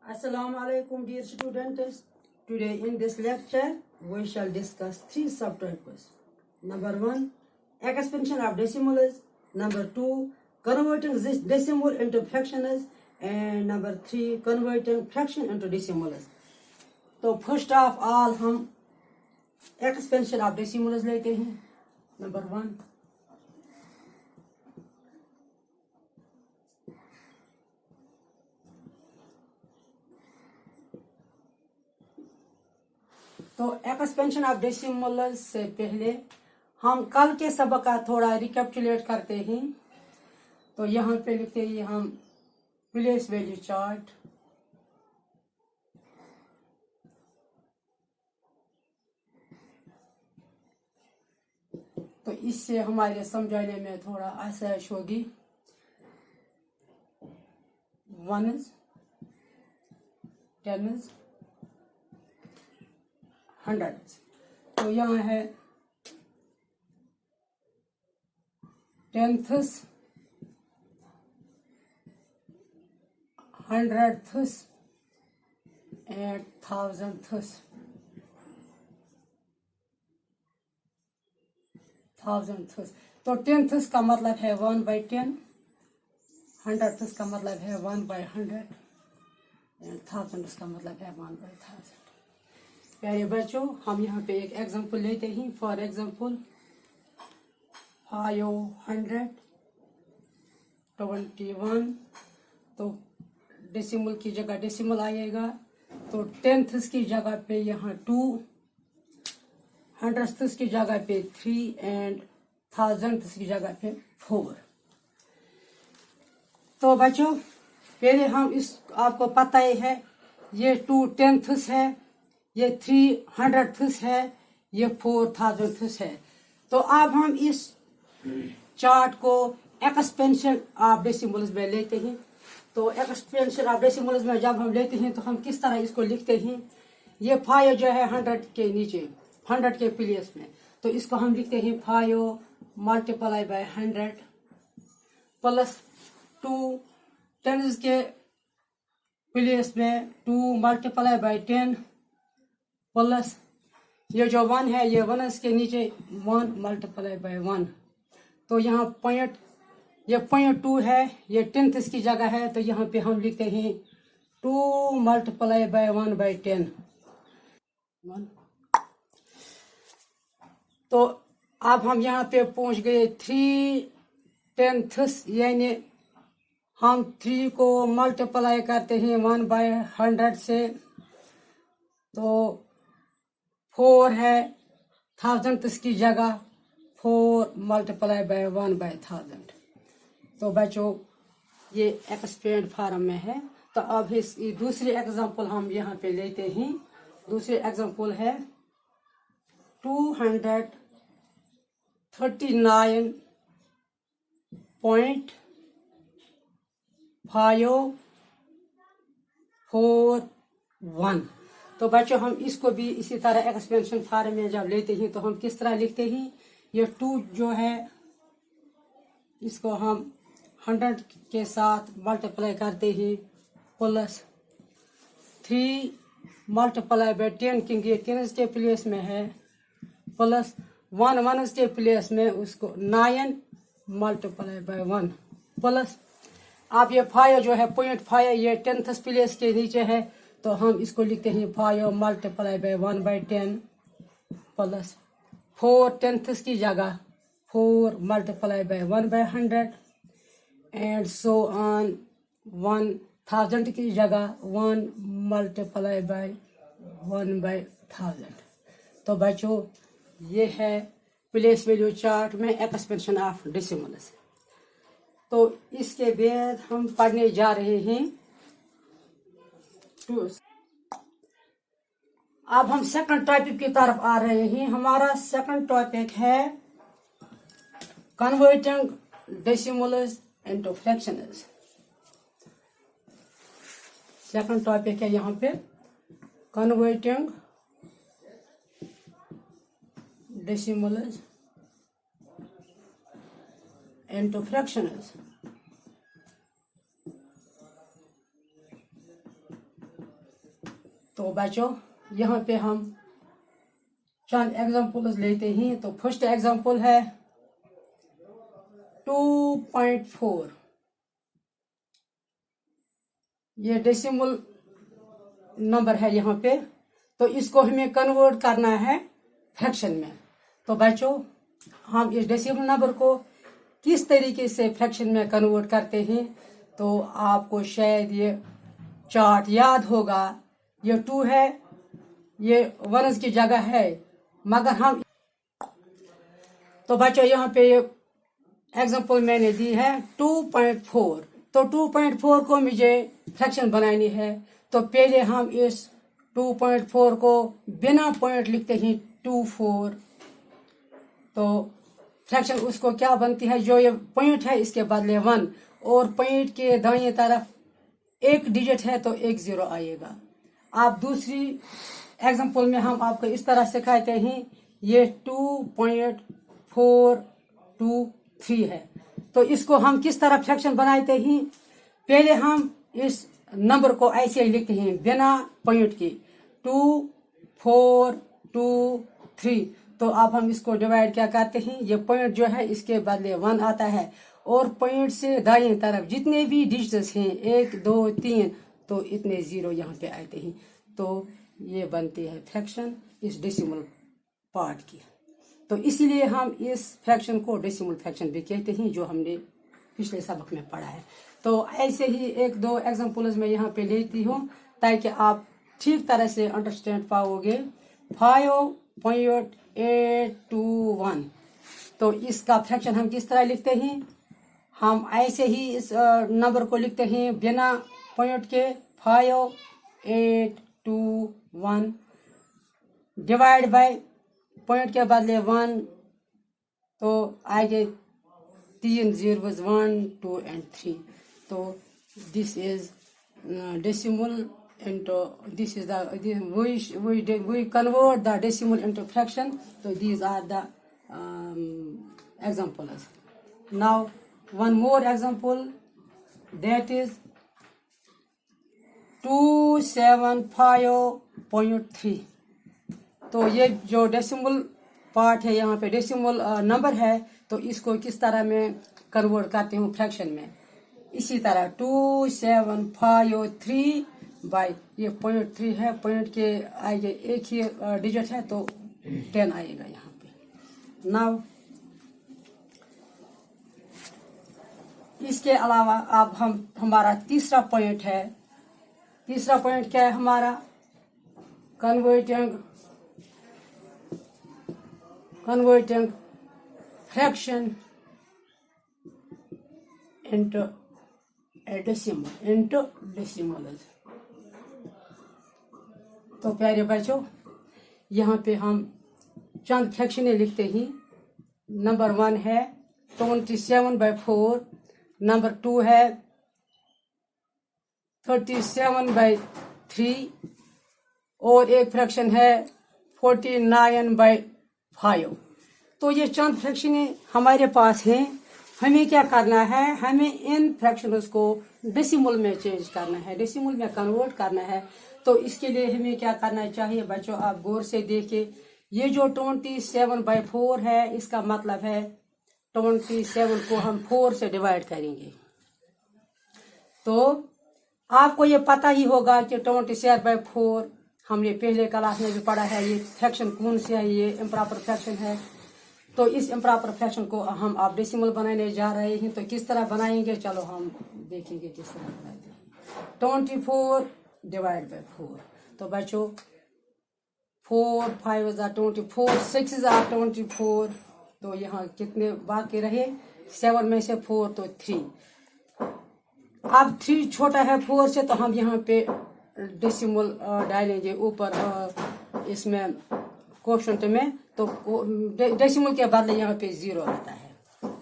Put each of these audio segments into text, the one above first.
Assalamu alaikum dear students. Today in this lecture we shall discuss three subtopics. Number 1, expansion of decimals. Number 2, converting this decimal into fractions. And number 3, converting fraction into decimals. तो first of all हम expansion of decimals लेते हैं. Number 1. तो expansion of decimals से पहले हम कल के सबक का थोड़ा रिकैप्चुलेट करते हैं. तो यहाँ पे लिखते हैं हम प्लेस वैल्यू चार्ट. तो इससे हमारे समझाने में थोड़ा आसाइश होगी. Ones, tens, hundreds. तो यहाँ है टेंथस, हंड्रेडथस एंड थाउजेंडथस. तो टेंथस का मतलब है 1/10, हंड्रेडथस का मतलब है 1/100 एंड थाउजेंड्स का मतलब है 1/1000. प्यारे बच्चों, हम यहाँ पे एक एग्जांपल लेते हैं. For example 521. तो डेसिमल की जगह डेसिमल आएगा. तो टेंथस की जगह पे यहाँ 2, हंड्रेड्स की जगह पे 3 एंड थाउजेंड्स की जगह पे 4. तो बच्चों पहले हम इस आपको पता ही है, ये 2 टेंथस है, ये 3 हंड्रेड्स है, ये 4 थाउजेंड्स है. तो अब हम इस चार्ट को एक्सपेंशन ऑफ डेसिमल्स में लेते हैं. तो एक्सपेंशन ऑफ डेसिमल्स में जब हम लेते हैं तो हम किस तरह इसको लिखते हैं. ये 5 जो है 100 के नीचे, 100 के प्लेस में, तो इसको हम लिखते हैं 5 मल्टीप्लाई बाय 100 प्लस 2 टेंस के प्लेस में 2 मल्टीप्लाई बाय 10 प्लस ये जो 1 है ये 1 के नीचे 1 मल्टीप्लाई बाय 1. तो यहाँ पॉइंट, ये 0.2 है, ये टेंथस की जगह है, तो यहाँ पे हम लिखते हैं 2 मल्टीप्लाई बाय 1/10. तो अब हम यहाँ पे पहुंच गए 3 टेंथस, यानी हम 3 को मल्टीप्लाई करते हैं 1/100 से. तो 4 है थाउजेंड्स की जगह 4 मल्टीप्लाई बाय 1/1000. तो बच्चों ये एक्सपेंड फॉर्म में है. तो अब इस दूसरी एग्जांपल हम यहाँ पे लेते हैं. दूसरी एग्जांपल है 239.541. तो बच्चों हम इसको भी इसी तरह एक्सपेंशन फॉर्म में जब लेते हैं तो हम किस तरह लिखते हैं. ये 2 जो है इसको हम 100 के साथ मल्टीप्लाई करते हैं प्लस 3 मल्टीप्लाई बाय 10, क्योंकि ये 10 के प्लेस में है, प्लस 1 के प्लेस में उसको 9 मल्टीप्लाई बाय 1 प्लस. अब ये 5 जो है 0.5 ये 10th प्लेस के नीचे है, तो हम इसको लिखते हैं 5 मल्टीप्लाई बाय 1/10 प्लस 4 10th की जगह 4 multiply by 1/100 and so on. 1000 की जगह 1 मल्टीप्लाई बाय 1/1000. तो बच्चों ये है प्लेस वैल्यू चार्ट में एक्सपेंशन ऑफ डेसिमल्स. तो इसके बाद हम पढ़ने जा रहे हैं. अब हम सेकंड टॉपिक की तरफ आ रहे हैं. हमारा सेकंड टॉपिक है converting decimals into fractions. Second topic है यहाँ पे कन्वर्टिंग डेसिमल्स इनटू फ्रैक्शंस. तो बच्चों यहाँ पे हम चंद एग्जाम्पल्स लेते हैं। तो फर्स्ट एग्जाम्पल है 2.4। ये डेसिमल नंबर है यहाँ पे, तो इसको हमें कन्वर्ट करना है फ्रैक्शन में। तो बच्चों हम इस डेसिमल नंबर को किस तरीके से फ्रैक्शन में कन्वर्ट करते हैं, तो आपको शायद ये चार्ट याद होगा। ये 2 है, ये 1 की जगह है, मगर हम तो बच्चों यहाँ पे एग्जाम्पल मैंने दी है 2.4। तो 2.4 को मुझे फ्रैक्शन बनानी है, तो पहले हम इस 2.4 को बिना पॉइंट लिखते हैं 24। तो फ्रैक्शन उसको क्या बनती है, जो ये पॉइंट है इसके बदले 1, और पॉइंट के दाहिने तरफ एक डिजिट है तो एक 0 आएगा। आप दूसरी एग्जाम्पल में हम आपको इस तरह सिखाते हैं। ये 2.423 है, तो इसको हम किस तरह फ्रैक्शन बनाते हैं। पहले हम इस नंबर को ऐसे ही लिखते हैं बिना पॉइंट के 2423। तो अब हम इसको डिवाइड क्या करते हैं, ये पॉइंट जो है इसके बदले 1 आता है, और पॉइंट से दाईं तरफ जितने भी डिजिट्स हैं 1 2 3, तो इतने 0 यहाँ पे आते हैं। तो ये बनती है फ्रैक्शन इस डेसिमल पार्ट की। तो इसीलिए हम इस फ्रैक्शन को डेसिमल फ्रैक्शन भी कहते हैं, जो हमने पिछले सबक में पढ़ा है। तो ऐसे ही 1-2 एग्जाम्पल्स मैं यहाँ पे लेती हूँ ताकि आप ठीक तरह से अंडरस्टैंड पाओगे। 5.821, तो इसका फ्रैक्शन हम किस तरह लिखते हैं। हम ऐसे ही इस नंबर को लिखते हैं बिना पॉइंट के 5821 डिवाइड बाय पॉइंट के बदले 1, तो आगे 3 zeros 1 2 and 3। तो this is decimal into this is the we convert the decimal into fraction. So these are the examples. Now one more example, that is 275.3। तो ये जो डेसिमल पार्ट है यहाँ पे डेसिमल नंबर है, तो इसको किस तरह में कन्वर्ट करते हूँ फ्रैक्शन में। इसी तरह 2753 बाई ये 0.3 है, पॉइंट के आगे एक ही डिजिट है तो 10 आएगा यहाँ पे। नाउ इसके अलावा अब हमारा तीसरा पॉइंट है। तीसरा पॉइंट क्या है हमारा, converting fraction into decimals। तो प्यारे बच्चों यहाँ पे हम चंद फ्रैक्शनें लिखते हैं। नंबर 1 है 27/4, नंबर 2 है 37/3, और एक फ्रैक्शन है 49/5। तो ये चंद फ्रैक्शनें हमारे पास हैं। हमें क्या करना है, हमें इन फ्रैक्शंस को डेसिमल में चेंज करना है, डेसिमल में कन्वर्ट करना है। तो इसके लिए हमें क्या करना चाहिए बच्चों, आप गौर से देखिए। ये जो 27/4 है, इसका मतलब है 27 को हम 4 से डिवाइड करेंगे। तो आपको ये पता ही होगा कि 27/4 हमने पहले क्लास में भी पढ़ा है। ये फ्रैक्शन कौन से है, ये इम्प्रॉपर फ्रैक्शन है। तो इस इम्प्रॉपर फ्रैक्शन को हम आप डेसिमल बनाने जा रहे हैं। तो किस तरह बनाएंगे, चलो हम देखेंगे किस तरह बनाते हैं। 24 डिवाइड बाय 4। तो बच्चों 4 5 24, 6 24। तो यहाँ कितने बाकी रहे, 7 में से 4 तो 3। अब 3 छोटा है 4 से, तो हम यहाँ पे डेसिमल डालेंगे ऊपर इसमें कोएफिशिएंट में। तो डेसिमल के बदले यहाँ पे 0 आता है।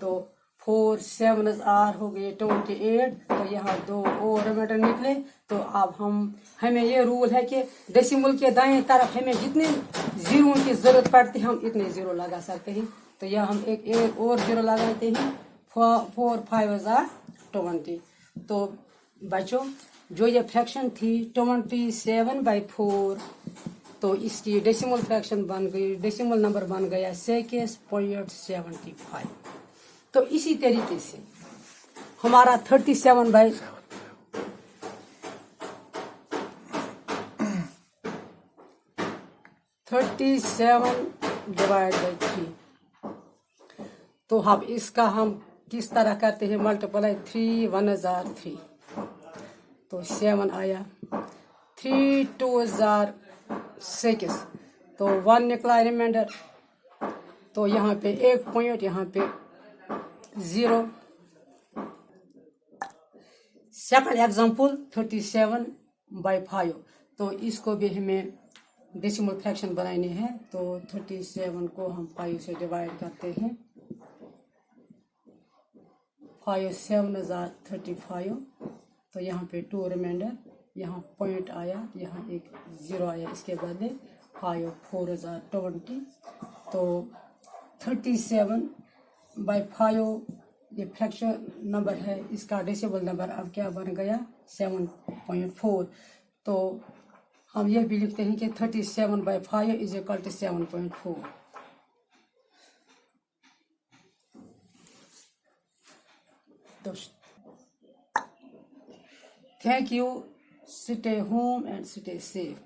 तो 4 7 हो गए 28। तो यहाँ 2 और रिमाइंडर निकले। तो अब हमें ये रूल है कि डेसिमल के दाएं तरफ हमें जितने 0 की जरूरत पड़ती है हम इतने 0 लगा सकते हैं। तो यहाँ हम एक और 0 लगाते हैं। 4 5 20। तो बच्चों जो ये फ्रैक्शन थी 27/4, तो इसकी डेसिमल फ्रैक्शन बन गई, डेसिमल नंबर बन गया 6.75। तो इसी तरीके से हमारा 37 डिवाइड बाई 3। तो हम इसका हम किस तरह करते हैं, मल्टीप्लाई 3 1 जार 3, तो 7 आया, 3 2 जार 6, तो 1 निकला रिमाइंडर। तो यहाँ पे 1 पॉइंट, यहाँ पे 0। Second example 37/5। तो इसको भी हमें डेसिमल फ्रैक्शन बनानी है। तो 37 को हम 5 से डिवाइड करते हैं। 5 7 जार 35, तो यहाँ पे 2 रिमाइंडर, यहाँ पॉइंट आया, यहाँ एक 0 आया, इसके बदले 5 4 जार 20। तो 37/5 ये फ्रैक्शन नंबर है, इसका डेसिमल नंबर अब क्या बन गया 7.4। तो हम ये भी लिखते हैं कि 37/5 इज इक्वल टू 7.4। तो thank you, stay home and stay safe.